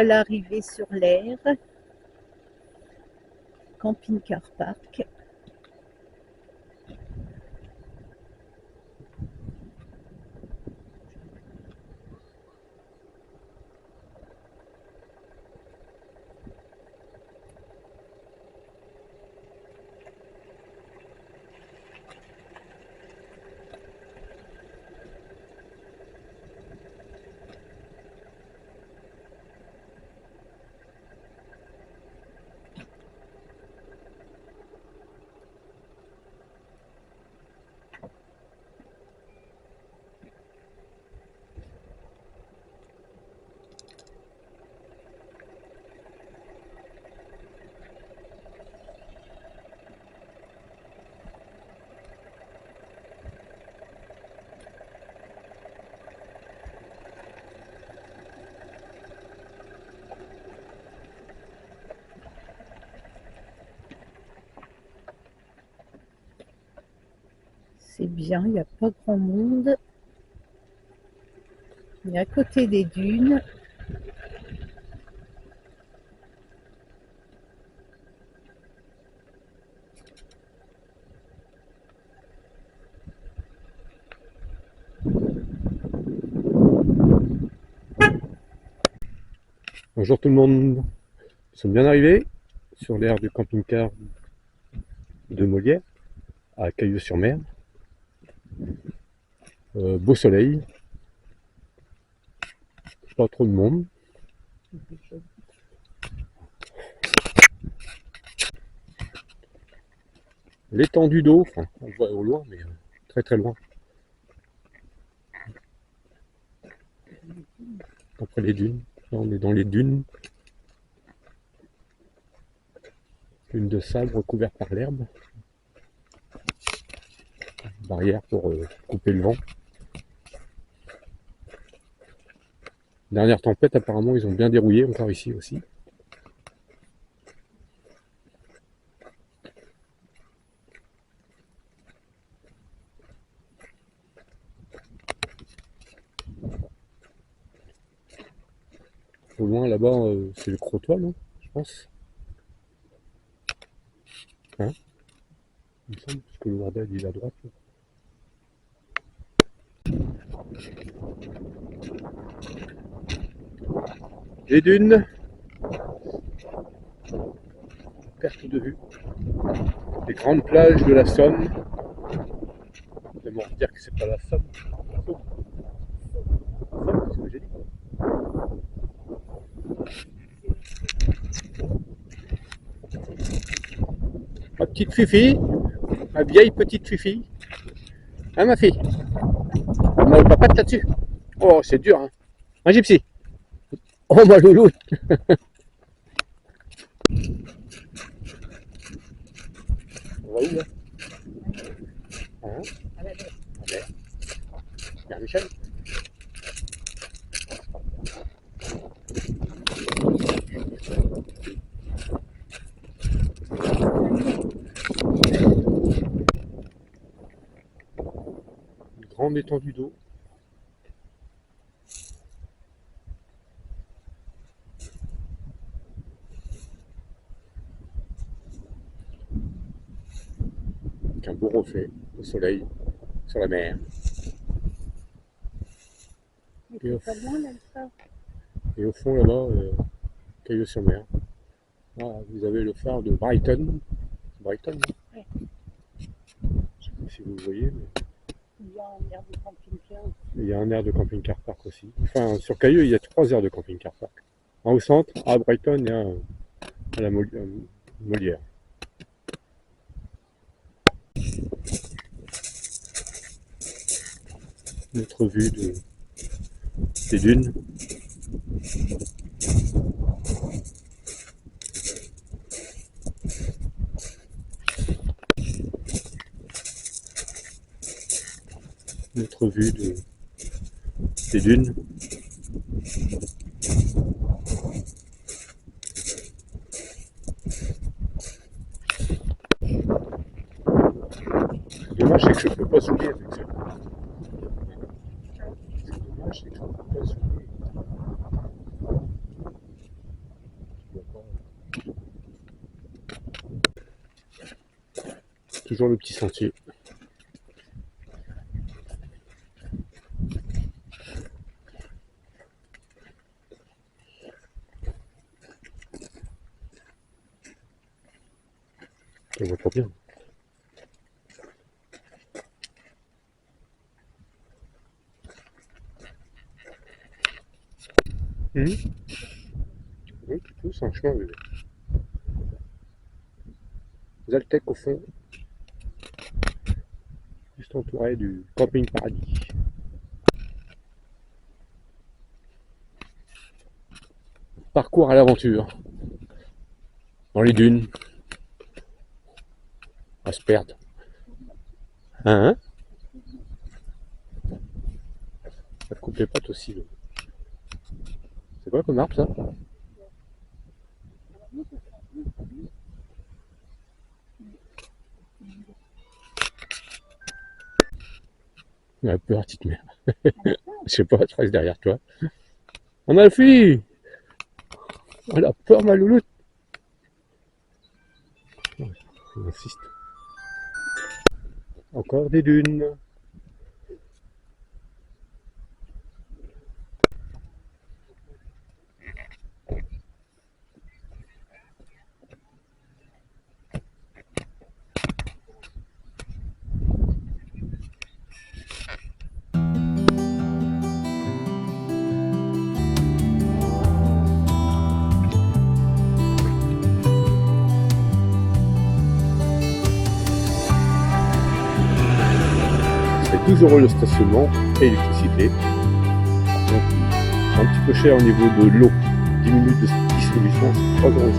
voilà arrivé sur l'aire. Camping-car park. C'est bien, il n'y a pas grand monde. On est à côté des dunes. Bonjour tout le monde, nous sommes bien arrivés sur l'aire du camping-car de Molière, à Cailleux-sur-Mer. Beau soleil, pas trop de monde. L'étendue d'eau, enfin, on le voit au loin, mais très très loin. Après les dunes, là on est dans les dunes. Une de sable recouverte par l'herbe. Barrière pour couper le vent. Dernière tempête, apparemment ils ont bien dérouillé encore ici aussi. Au loin là-bas, c'est le Crotoy, non? Je pense. Hein? Il me semble, parce que le bordel il est à droite. Là. Les dunes. Perte de vue. Les grandes plages de la Somme. C'est bon dire que c'est pas la Somme. Somme, c'est ce que j'ai dit. Ma petite Fifi, ma vieille petite Fifi. Hein ma fille? On n'a pas de là-dessus. Oh c'est dur hein. Un gypsy. Oh ma louloute. On va où là? Hein? À la mer. Vers Michel. Une grande étendue d'eau. Avec un beau reflet au soleil sur la mer. Et au fond là-bas, Cailleux-sur-Mer. Voilà, vous avez le phare de Brighton. Brighton, ouais. Je sais pas si vous le voyez. Mais... il y a un aire de camping-car. Il y a un aire de camping-car park aussi. Enfin, sur Cailleux, il y a 3 aires de camping-car park. Un au centre, à Brighton et un à la Molière. Notre vue des dunes. Notre vue des dunes. Dommage, c'est que je ne peux pas zoomer avec ça. C'est dommage, c'est que je ne peux pas zoomer. toujours le petit sentier. On voit pas bien. Oui, tu pousses un chemin, bébé. Zaltec au fond, juste entouré du camping paradis. Parcours à l'aventure, dans les dunes, à se perdre. Hein? Ça te coupe les pattes aussi. Là. C'est quoi comme arbre ça? Elle a peur, petite mère. Je sais pas, je reste derrière toi. On a le fille! Elle a peur, ma louloute! On insiste. Encore des dunes. C'est 12 € le stationnement et l'électricité. Par contre, c'est un petit peu cher au niveau de l'eau. 10 minutes de distribution, c'est 3,50 €.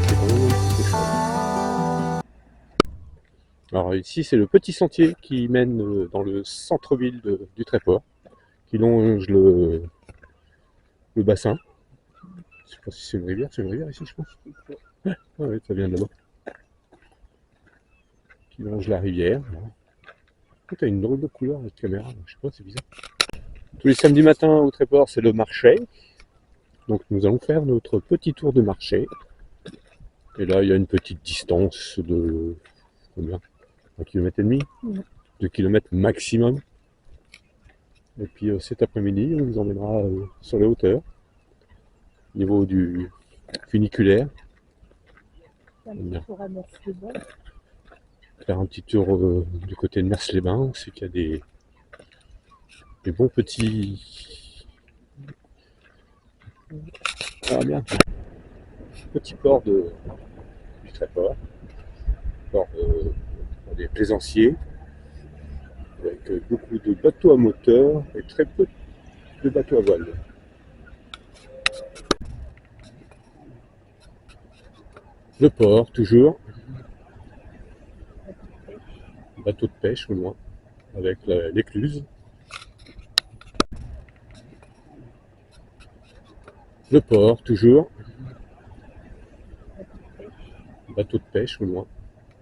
C'est quand même un petit peu cher. Alors ici, c'est le petit sentier qui mène dans le centre-ville du Tréport, qui longe le bassin. Je sais pas si c'est une rivière ici, je pense. Ouais, ça vient de là-bas. Qui longe la rivière. T'as une drôle de couleur avec la caméra, je sais pas, c'est bizarre. Tous les samedis matins au Tréport, c'est le marché. Donc nous allons faire notre petit tour de marché. Et là, il y a une petite distance de combien? 1,5 km? 2 km maximum. Et puis cet après-midi, on vous emmènera sur les hauteurs, au niveau du funiculaire. Faire un petit tour du côté de Mers-les-Bains, c'est qu'il y a des bons petits... Ah bien, petit port du Tréport, port des plaisanciers, avec beaucoup de bateaux à moteur et très peu de bateaux à voile. Le port, toujours. Bateau de pêche au loin, avec l'écluse. Le port, toujours. Bateau de pêche au loin,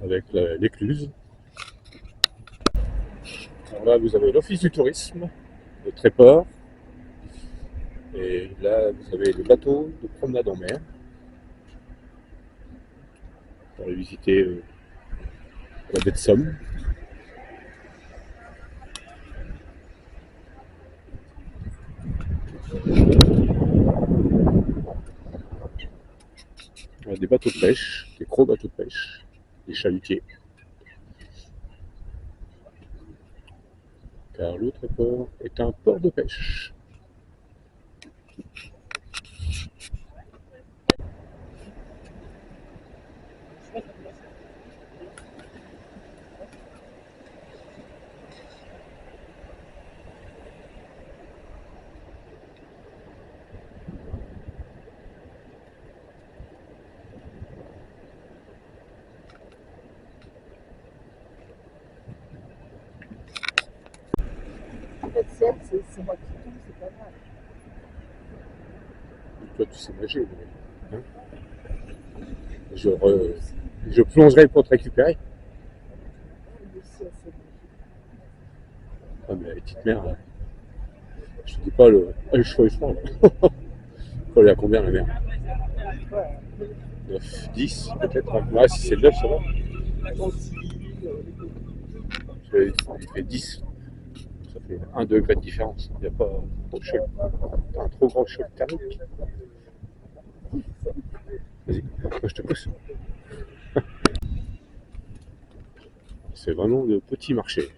avec l'écluse. Alors là, vous avez l'office du tourisme, le Tréport. Et là, vous avez le bateau de promenade en mer. Pour aller visiter la baie de Somme. On a des bateaux de pêche, des gros bateaux de pêche, des chalutiers. Car le Tréport est un port de pêche. C'est moi qui tombe, c'est pas grave. Toi, tu sais nager. Hein, je plongerai pour te récupérer. Ah, mais la petite mère, je te dis pas le choix est fort. Faut aller à combien la mer? 9, 10 peut-être. Ouais, si c'est le 9, ça va. Il fait 10. Ça fait 1 degré de différence. Il n'y a pas un trop grand choc thermique. Vas-y, moi je te pousse. C'est vraiment le petit marché.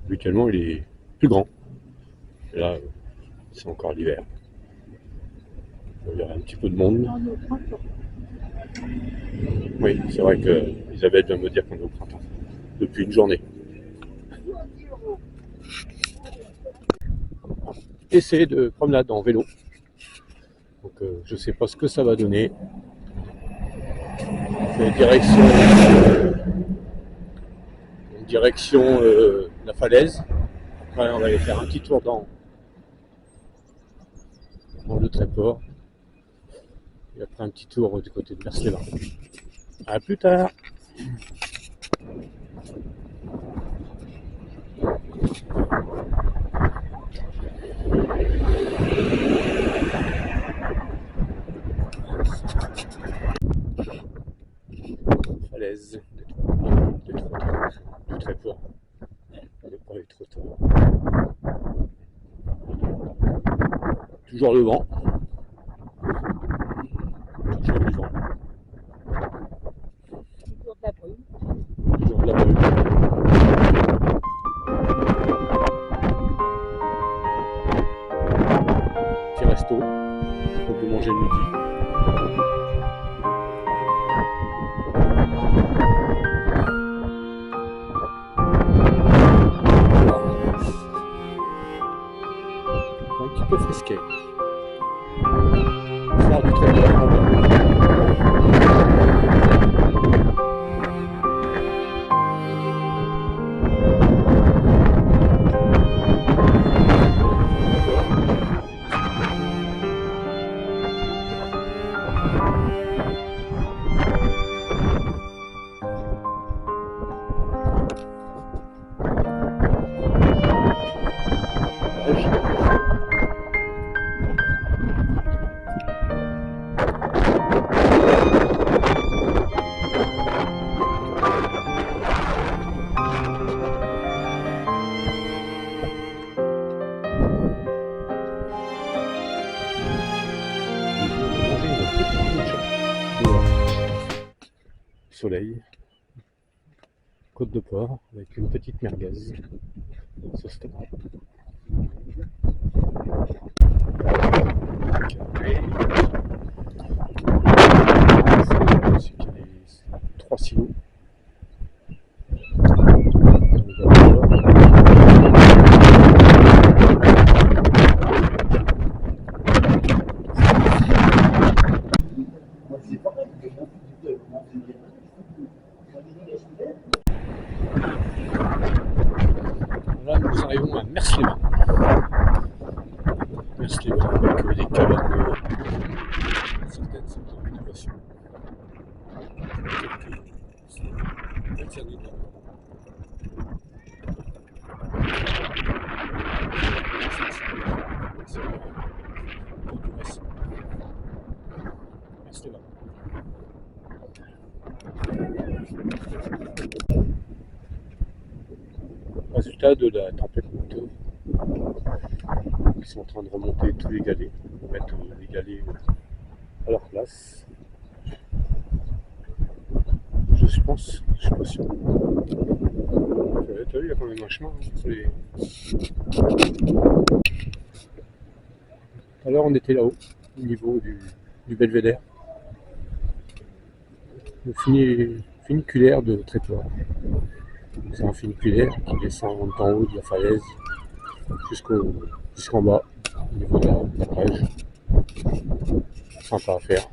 Habituellement, il est plus grand. Et là, c'est encore l'hiver. Il y a un petit peu de monde. Oui, c'est vrai que Isabelle vient me dire qu'on est au printemps. Depuis une journée. Essai de promenade en vélo. Donc je sais pas ce que ça va donner. C'est direction la falaise. Après on va aller faire un petit tour dans le Tréport. Et après un petit tour du côté de Mers-les-Bains. A plus tard. Falaise du Tréport. On n'est pas allé trop tôt. Toujours le vent. Toujours du vent. Toujours de la brume. Toujours de la brume. Petit resto. On peut manger le midi. Un petit peu frisqué. Phare du Tréport en bas. Soleil, côte de porc avec une petite merguez sauce tomate. C'est qu'il y a 3 silos. Là, nous arrivons à Mers-les-Bains. Mers-les-Bains avec des cabanes. Certaines sont en rénovation. Résultat de la tempête monteuse. Ils sont en train de remonter tous les galets, mettre les galets à leur place. Je pense, je suis pas sûr. T'as vu, il y a quand même un chemin. Tout à l'heure, on était là-haut, au niveau du belvédère. Le funiculaire de Tréport. C'est un funiculaire qui descend en haut de la falaise jusqu'en bas, au niveau de la plage. Sympa à faire.